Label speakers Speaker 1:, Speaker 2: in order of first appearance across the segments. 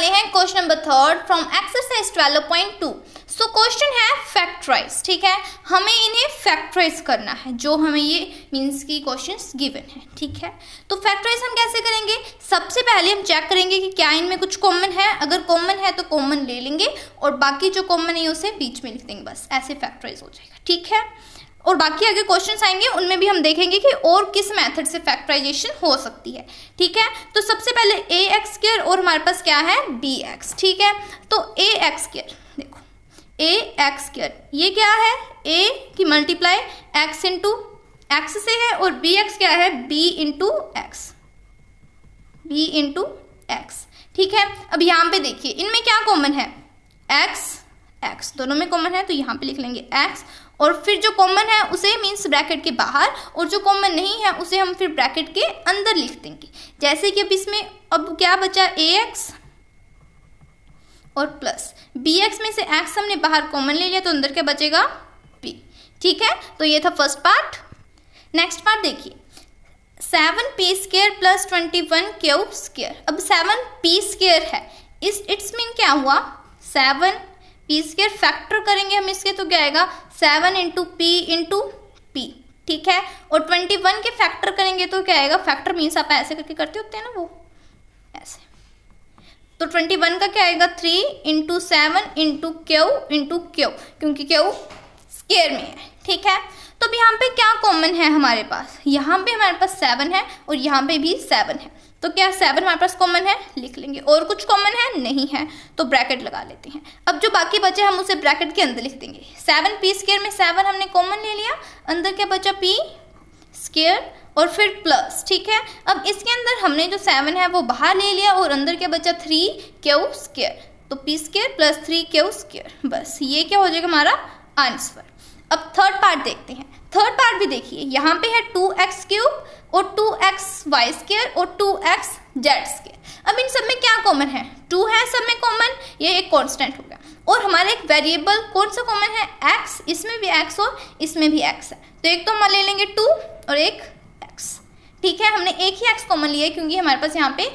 Speaker 1: वाले हैं question number 3 from exercise 12.2। So question है फैक्टराइज, ठीक है। हमें इन्हें फैक्टराइज करना है, जो हमें ये मीन्स की क्वेश्चंस गिवन है, ठीक है। तो फैक्टराइज हम कैसे करेंगे? सबसे पहले हम चेक करेंगे कि क्या इनमें कुछ कॉमन है। अगर कॉमन है तो कॉमन ले लेंगे और बाकी जो कॉमन है उसे बीच में लिख देंगे, बस ऐसे फैक्टराइज हो जाएगा, ठीक है। और बाकी आगे क्वेश्चंस आएंगे उनमें भी हम देखेंगे कि और किस मेथड से फैक्टराइजेशन हो सकती है, ठीक है। तो सबसे पहले ए एक्स स्क्वायर और हमारे पास क्या है बी एक्स, ठीक है। तो ए एक्स स्क्वायर, देखो ए एक्स स्क्वायर ये क्या है, ए की मल्टीप्लाई एक्स इंटू एक्स से है और बी एक्स क्या है B into X, B into X, ठीक है। अब यहाँ पे देखिए इनमें क्या कॉमन है, एक्स एक्स दोनों में कॉमन है, तो यहाँ पे लिख लेंगे एक्स और फिर जो कॉमन है उसे मीन्स ब्रैकेट के बाहर और जो कॉमन नहीं है उसे हम फिर ब्रैकेट के अंदर लिख देंगे। जैसे कि अब इसमें अब क्या बचा ए एक्स और प्लस बी एक्स में से एक्स हमने बाहर कॉमन ले लिया तो अंदर क्या बचेगा बी, ठीक है। तो ये था फर्स्ट पार्ट। नेक्स्ट पार्ट देखिए 7p square plus 21q square. अब 7p स्क्वायर है, इट्स मीन क्या हुआ 7p स्क्वायर फैक्टर करेंगे हम इसके तो क्या आएगा 7 इंटू पी इंटू पी, ठीक है। और 21 के फैक्टर करेंगे तो क्या आएगा, फैक्टर मीन्स आप ऐसे करके करते होते हैं ना वो ऐसे, तो 21 का क्या आएगा 3 into 7 into Q into Q, क्योंकि क्यू स्क्वायर में है, ठीक है। तो अब यहाँ पे क्या कॉमन है हमारे पास, यहाँ पे हमारे पास 7 है और यहाँ पे भी 7 है, तो क्या 7 हमारे पास कॉमन है, लिख लेंगे। और कुछ कॉमन है नहीं है तो ब्रैकेट लगा लेते हैं। अब जो बाकी बचे हम उसे ब्रैकेट के अंदर लिख देंगे। 7p स्क्वायर में 7 हमने कॉमन ले लिया, अंदर क्या बचा p स्क्वायर और फिर प्लस, ठीक है। अब इसके अंदर हमने जो 7 है वो बाहर ले लिया और अंदर क्या बचा 3q स्क्वायर, तो p square plus 3q square, बस ये क्या हो जाएगा हमारा आंसर। अब थर्ड पार्ट देखते हैं। थर्ड पार्ट भी देखिए यहाँ पे है 2x क्यूब और 2xy स्क्वायर और 2x जेड स्क्वायर। अब इन सब में क्या कॉमन है, 2 है सब में कॉमन, ये एक कांस्टेंट हो गया। और हमारा एक वेरिएबल कौन सा कॉमन है x, इसमें भी x और इसमें भी x है, तो एक तो हम ले लेंगे 2 और एक x, ठीक है। हमने एक ही x कॉमन लिया है क्योंकि हमारे पास यहाँ पे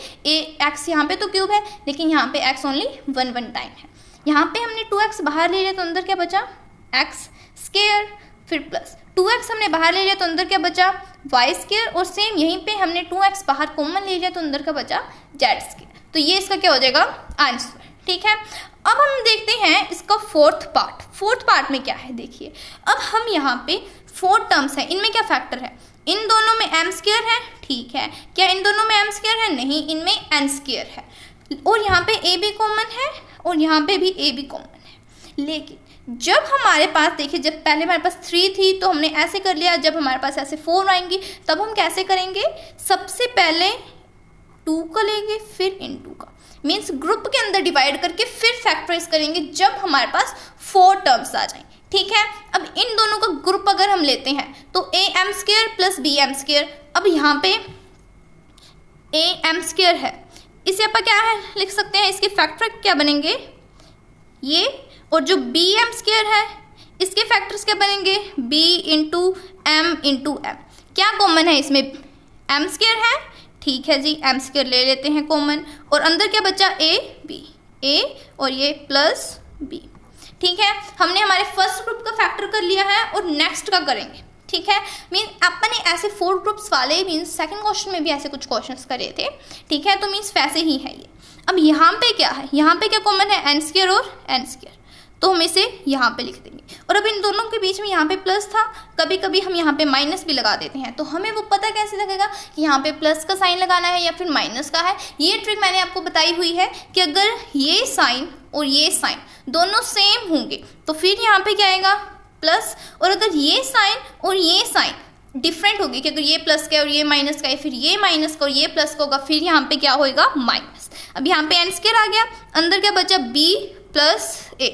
Speaker 1: x यहाँ पे तो क्यूब है लेकिन यहाँ पे x ओनली 1 टाइम है। यहाँ पे हमने 2x बाहर ले लिया तो अंदर क्या बचा x स्क्वायर फिर प्लस 2x हमने बाहर ले लिया तो अंदर क्या बचा y स्क्वायर और सेम यहीं पे हमने 2x बाहर कॉमन ले लिया तो अंदर का बचा z स्क्वायर। तो ये इसका क्या हो जाएगा आंसर, ठीक है। अब हम देखते हैं इसका फोर्थ पार्ट। फोर्थ पार्ट में क्या है देखिए, अब हम यहाँ पे 4 टर्म्स है, इनमें क्या फैक्टर है, इन दोनों में m स्क्वायर है, ठीक है। क्या इन दोनों में m स्क्वायर है, नहीं, इनमें n स्क्वायर है और यहाँ पे a भी कॉमन है और यहाँ पे भी a भी कॉमन है। लेकिन जब हमारे पास देखिए जब पहले हमारे पास 3 थी तो हमने ऐसे कर लिया, जब हमारे पास ऐसे 4 आएंगी तब हम कैसे करेंगे, सबसे पहले 2 का लेंगे फिर इनटू का, मीन्स ग्रुप के अंदर डिवाइड करके फिर फैक्टराइज करेंगे जब हमारे पास 4 टर्म्स आ जाएं, ठीक है। अब इन दोनों का ग्रुप अगर हम लेते हैं तो A M square plus B M square. अब यहाँ पे ए एम स्क्वायर है, इसे आप क्या है लिख सकते हैं, इसके फैक्टर क्या बनेंगे ये, और जो बी एम स्क्वायर है इसके फैक्टर्स क्या बनेंगे b into M into M. क्या कॉमन है इसमें, एम स्क्वायर है, ठीक है जी, एम स्क्वायर ले लेते हैं कॉमन और अंदर क्या बचा a और ये प्लस b, ठीक है। हमने हमारे फर्स्ट ग्रुप का फैक्टर कर लिया है और नेक्स्ट का करेंगे, ठीक है। मीन अपने ऐसे 4 ग्रुप्स वाले मीन्स सेकंड क्वेश्चन में भी ऐसे कुछ क्वेश्चंस करे थे, ठीक है। तो मीन्स वैसे ही है ये। अब यहाँ पे क्या है, यहाँ पे क्या कॉमन है एन स्क्वायर और एन स्क्वायर, तो हम इसे यहाँ पे लिख देंगे। और अब इन दोनों के बीच में यहाँ पे प्लस था, कभी कभी हम यहाँ पे माइनस भी लगा देते हैं, तो हमें वो पता कैसे लगेगा कि यहाँ पे प्लस का साइन लगाना है या फिर माइनस का है। ये ट्रिक मैंने आपको बताई हुई है कि अगर ये साइन और ये साइन दोनों सेम होंगे तो फिर यहाँ पे क्या आएगा प्लस, और अगर ये साइन और ये साइन डिफरेंट होगी कि अगर ये प्लस का और ये माइनस का है, फिर ये माइनस का और ये प्लस का होगा, फिर यहाँ पे क्या होएगा माइनस। अब यहाँ पे एन स्क्वायर आ गया, अंदर क्या बचा b प्लस a।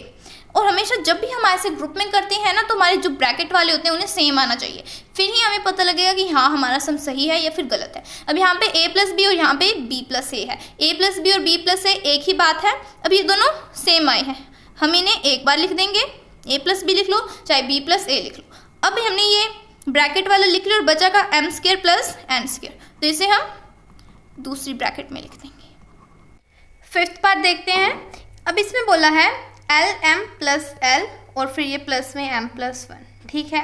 Speaker 1: और हमेशा जब भी हम ऐसे ग्रुप में करते हैं ना तो हमारे जो ब्रैकेट वाले होते हैं उन्हें सेम आना चाहिए, फिर ही हमें पता लगेगा कि हाँ हमारा सम सही है या फिर गलत है। अब यहाँ पे a प्लस बी और यहाँ पे b प्लस ए है, a प्लस बी और b प्लस ए एक ही बात है। अब ये दोनों सेम आए हैं, हम इन्हें एक बार लिख देंगे, a प्लस बी लिख लो चाहे b प्लस ए लिख लो। अब हमने ये ब्रैकेट वाला लिख लिया और बचा का M square plus N square, तो इसे हम दूसरी ब्रैकेट में लिख देंगे। फिफ्थ पार्ट देखते हैं। अब इसमें बोला है LM प्लस L और फिर ये प्लस में M प्लस 1, ठीक है।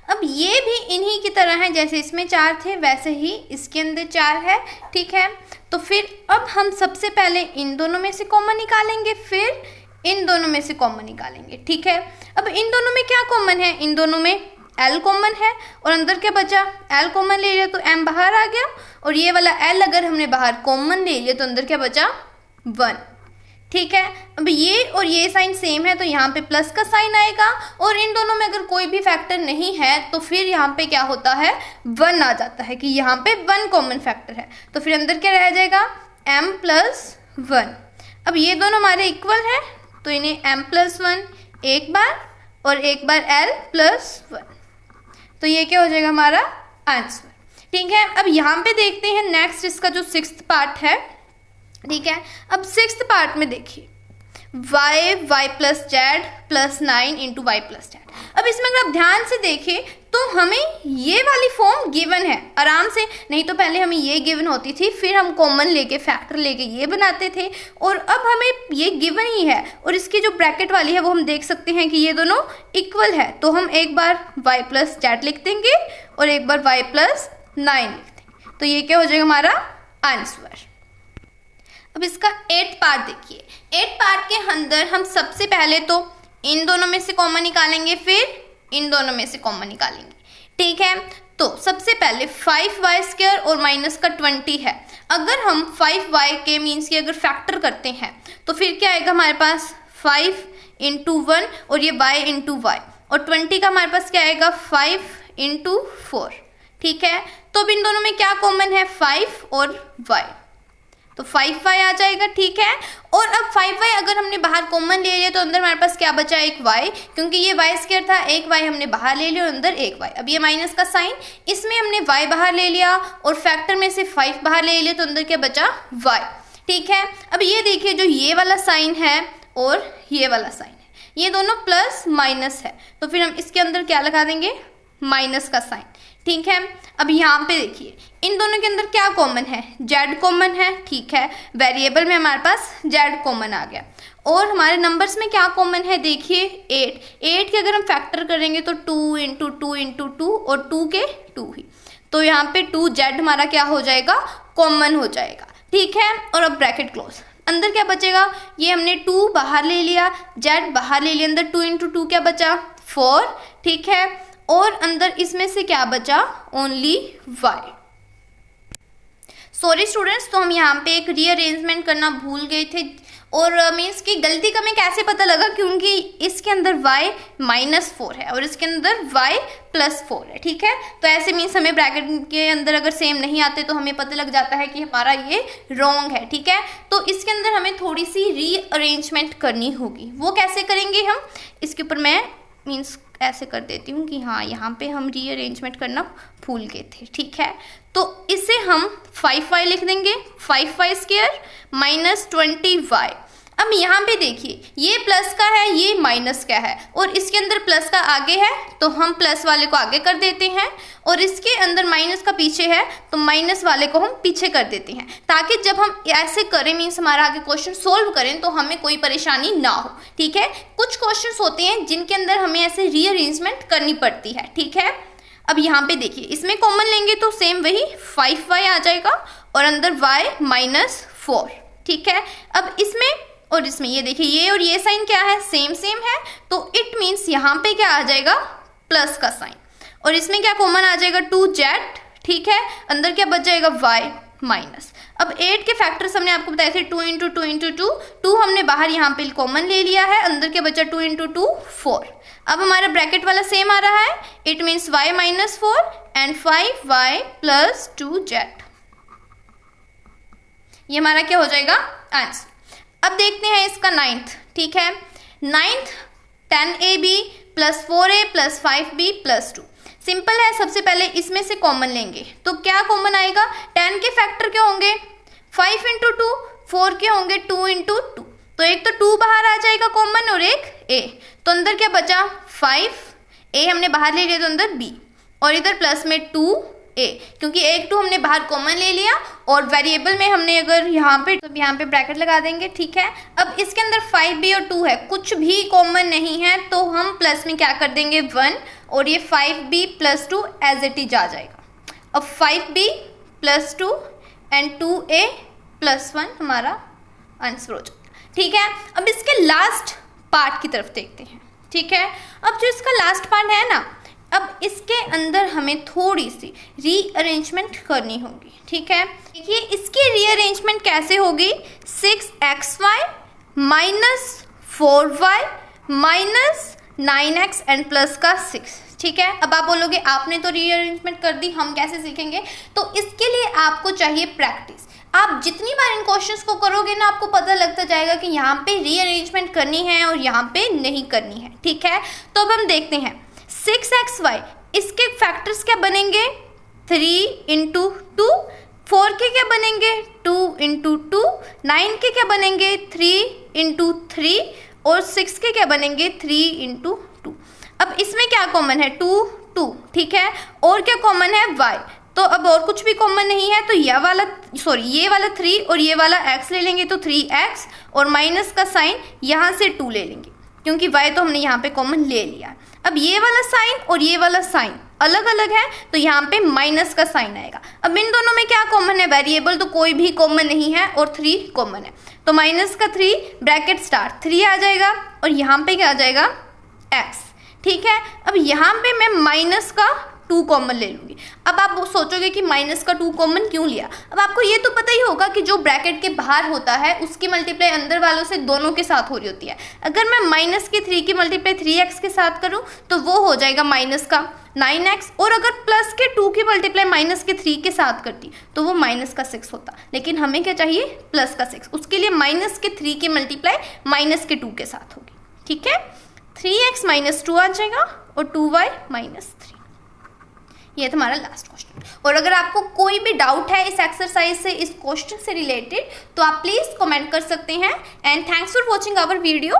Speaker 1: अब ये भी इन्हीं की तरह है, जैसे इसमें 4 थे वैसे ही इसके अंदर 4 है, ठीक है। तो फिर अब हम सबसे पहले इन दोनों में से कॉमन निकालेंगे, फिर इन दोनों में से कॉमन निकालेंगे, ठीक है। अब इन दोनों में क्या कॉमन है, इन दोनों में L कॉमन है और अंदर क्या बचा, L कॉमन ले लिया तो M बाहर आ गया, और ये वाला L अगर हमने बाहर कॉमन ले लिया तो अंदर क्या बचा 1, ठीक है। अब ये और ये साइन सेम है तो यहाँ पे प्लस का साइन आएगा, और इन दोनों में अगर कोई भी फैक्टर नहीं है तो फिर यहाँ पे क्या होता है 1 आ जाता है कि यहाँ पे 1 कॉमन फैक्टर है, तो फिर अंदर क्या रह जाएगा M प्लस 1। अब ये दोनों हमारे इक्वल है तो इन्हें M प्लस 1 एक बार और एक बार L प्लस 1, तो ये क्या हो जाएगा हमारा आंसर, ठीक है। अब यहाँ पे देखते हैं नेक्स्ट इसका जो 6th पार्ट है, ठीक है। अब 6th पार्ट में देखिए y plus Z plus 9 into Y plus Z. अब इसमें अगर आप ध्यान से देखें तो हमें ये वाली फॉर्म गिवन है आराम से, नहीं तो पहले हमें ये गिवन होती थी, फिर हम कॉमन लेके फैक्टर लेके ये बनाते थे, और अब हमें ये गिवन ही है, और इसकी जो ब्रैकेट वाली है वो हम देख सकते हैं कि ये दोनों इक्वल है, तो हम एक बार y प्लस जेड लिख देंगे और एक बार y प्लस 9 लिख देंगे, तो ये क्या हो जाएगा हमारा आंसर। अब इसका 8th पार्ट देखिए। 8th पार्ट के अंदर हम सबसे पहले तो इन दोनों में से कॉमन निकालेंगे, फिर इन दोनों में से कॉमन निकालेंगे, ठीक है। तो सबसे पहले 5y² और माइनस का 20 है, अगर हम 5y के मीन्स की अगर फैक्टर करते हैं तो फिर क्या आएगा हमारे पास 5 इंटू 1 और ये y इंटू वाई, और 20 का हमारे पास क्या आएगा 5 इंटू 4, ठीक है। तो अब इन दोनों में क्या कॉमन है 5 और y, तो 5y आ जाएगा, ठीक है। और अब 5y अगर हमने बाहर कॉमन ले लिया तो अंदर हमारे पास क्या बचा एक y, क्योंकि ये y² था, एक y हमने बाहर ले लिया और अंदर एक y। अब ये माइनस का साइन, इसमें हमने y बाहर ले लिया और फैक्टर में से 5 बाहर ले लिया तो अंदर क्या बचा y, ठीक है। अब ये देखिए जो ये वाला साइन है और ये वाला साइन है, ये दोनों प्लस माइनस है, तो फिर हम इसके अंदर क्या लगा देंगे माइनस का साइन, ठीक है। अब यहाँ पे देखिए इन दोनों के अंदर क्या कॉमन है, जेड कॉमन है, ठीक है। वेरिएबल में हमारे पास जेड कॉमन आ गया, और हमारे नंबर्स में क्या कॉमन है देखिए 8 के अगर हम फैक्टर करेंगे तो 2 इंटू 2 इंटू 2 और 2 के 2 ही, तो यहाँ पे 2 जेड हमारा क्या हो जाएगा कॉमन हो जाएगा, ठीक है। और अब ब्रैकेट क्लोज, अंदर क्या बचेगा, ये हमने 2 बाहर ले लिया, जेड बाहर ले लिया, अंदर 2 इंटू 2 क्या बचा 4, ठीक है। और अंदर इसमें से क्या बचा ओनली y। सॉरी स्टूडेंट्स, तो हम यहाँ पे एक रीअरेंजमेंट करना भूल गए थे, और मीन्स की गलती का हमें कैसे पता लगा, क्योंकि इसके अंदर y माइनस 4 है और इसके अंदर y प्लस 4 है, ठीक है। तो ऐसे मीन्स हमें ब्रैकेट के अंदर अगर सेम नहीं आते तो हमें पता लग जाता है कि हमारा ये रॉन्ग है, ठीक है। तो इसके अंदर हमें थोड़ी सी रीअरेंजमेंट करनी होगी, वो कैसे करेंगे हम, इसके ऊपर मैं मीन्स ऐसे कर देती हूँ कि हाँ यहाँ पे हम रीअरेंजमेंट करना भूल गए थे, ठीक है। तो इसे हम 5y लिख देंगे, 5y² माइनस 20y। अब यहाँ पे देखिए ये प्लस का है, ये माइनस का है, और इसके अंदर प्लस का आगे है तो हम प्लस वाले को आगे कर देते हैं, और इसके अंदर माइनस का पीछे है तो माइनस वाले को हम पीछे कर देते हैं, ताकि जब हम ऐसे करें मीन्स हमारा आगे क्वेश्चन सोल्व करें तो हमें कोई परेशानी ना हो, ठीक है। कुछ क्वेश्चन होते हैं जिनके अंदर हमें ऐसे रीअरेंजमेंट करनी पड़ती है, ठीक है। अब यहाँ पे देखिए इसमें कॉमन लेंगे तो सेम वही 5y आ जाएगा और अंदर y माइनस 4, ठीक है। अब इसमें और इसमें ये देखिए ये और ये साइन क्या है सेम है, तो इट मीन्स यहाँ पे क्या आ जाएगा प्लस का साइन, और इसमें क्या कॉमन आ जाएगा 2z, ठीक है। अंदर क्या बच जाएगा y माइनस। अब 8 के फैक्टर्स हमने आपको बताए थे 2 इंटू 2 इंटू 2, 2 हमने बाहर यहाँ पे कॉमन ले लिया है, अंदर क्या बचा 2 इंटू 2 4। अब हमारा ब्रैकेट वाला सेम आ रहा है, it means y minus 4 and 5y plus 2z, ये हमारा क्या हो जाएगा आंसर। अब देखते हैं इसका 9th, ठीक है। 9th 10ab plus 4a plus 5b plus 2, simple है। सबसे पहले इसमें से कॉमन लेंगे तो क्या कॉमन आएगा, 10 के फैक्टर क्या होंगे 5 इंटू 2, 4 के होंगे 2 इंटू 2, तो एक तो 2 बाहर आ जाएगा कॉमन और एक a, तो अंदर क्या बचा 5, a हमने बाहर ले लिया तो अंदर b, और इधर प्लस में 2 a, क्योंकि 1 2 हमने बाहर कॉमन ले लिया और वेरिएबल में हमने अगर यहाँ पे तो यहाँ पे ब्रैकेट लगा देंगे, ठीक है। अब इसके अंदर 5b और 2 है, कुछ भी कॉमन नहीं है तो हम प्लस में क्या कर देंगे 1 और ये 5b + 2 एज इट इज आ जाएगा। अब 5b + 2 एंड 2a + 1 हमारा आंसर हो जाएगा, ठीक है। अब इसके लास्ट पार्ट की तरफ देखते हैं, ठीक है। अब जो इसका लास्ट पार्ट है ना, अब इसके अंदर हमें थोड़ी सी रीअरेंजमेंट करनी होगी, ठीक है। देखिए इसकी रीअरेंजमेंट कैसे होगी, 6xy - 4y - 9x and plus का 6, ठीक है। अब आप बोलोगे आपने तो रीअरेंजमेंट कर दी, हम कैसे सीखेंगे? तो इसके लिए आपको चाहिए प्रैक्टिस। आप जितनी बार इन क्वेश्चंस को करोगे ना, आपको पता लगता जाएगा कि यहाँ पे रीअरेंजमेंट करनी है और यहाँ पे नहीं करनी है, ठीक है। तो अब हम देखते हैं 6xy, इसके फैक्टर्स क्या बनेंगे 3 × 2, 4 के क्या बनेंगे 2 × 2, 9 के क्या बनेंगे 3 × 3 और 6 के क्या बनेंगे 3 × 2। अब इसमें क्या कॉमन है 2 2, ठीक है। और क्या कॉमन है y, तो अब और कुछ भी कॉमन नहीं है तो ये वाला 3 और ये वाला x ले लेंगे तो 3x और माइनस का साइन यहाँ से 2 ले लेंगे क्योंकि y तो हमने यहाँ पे कॉमन ले लिया। अब ये वाला साइन और ये वाला साइन अलग अलग है तो यहाँ पे माइनस का साइन आएगा। अब इन दोनों में क्या कॉमन है, वेरिएबल तो कोई भी कॉमन नहीं है और 3 कॉमन है तो माइनस का 3 ब्रैकेट स्टार्ट 3 आ जाएगा और यहाँ पे क्या आ जाएगा x, ठीक है। अब यहाँ पे मैं माइनस का 2 कॉमन ले लूँगी। अब आप सोचोगे कि माइनस का 2 कॉमन क्यों लिया, अब आपको ये तो पता ही होगा कि जो ब्रैकेट के बाहर होता है उसकी मल्टीप्लाई अंदर वालों से दोनों के साथ हो रही होती है। अगर मैं माइनस की 3 की मल्टीप्लाई 3x के साथ करूँ तो वो हो जाएगा माइनस का 9x, और अगर प्लस के 2 की मल्टीप्लाई माइनस के 3 के साथ करती तो वो माइनस का 6 होता। लेकिन हमें क्या चाहिए प्लस का 6, उसके लिए माइनस के 3 की मल्टीप्लाई माइनस के 2 के साथ होगी, ठीक है। 3x - 2 आ जाएगा और 2y - 3। ये था हमारा लास्ट क्वेश्चन। और अगर आपको कोई भी डाउट है इस एक्सरसाइज से, इस क्वेश्चन से रिलेटेड, तो आप प्लीज़ कमेंट कर सकते हैं। And thanks for watching our video.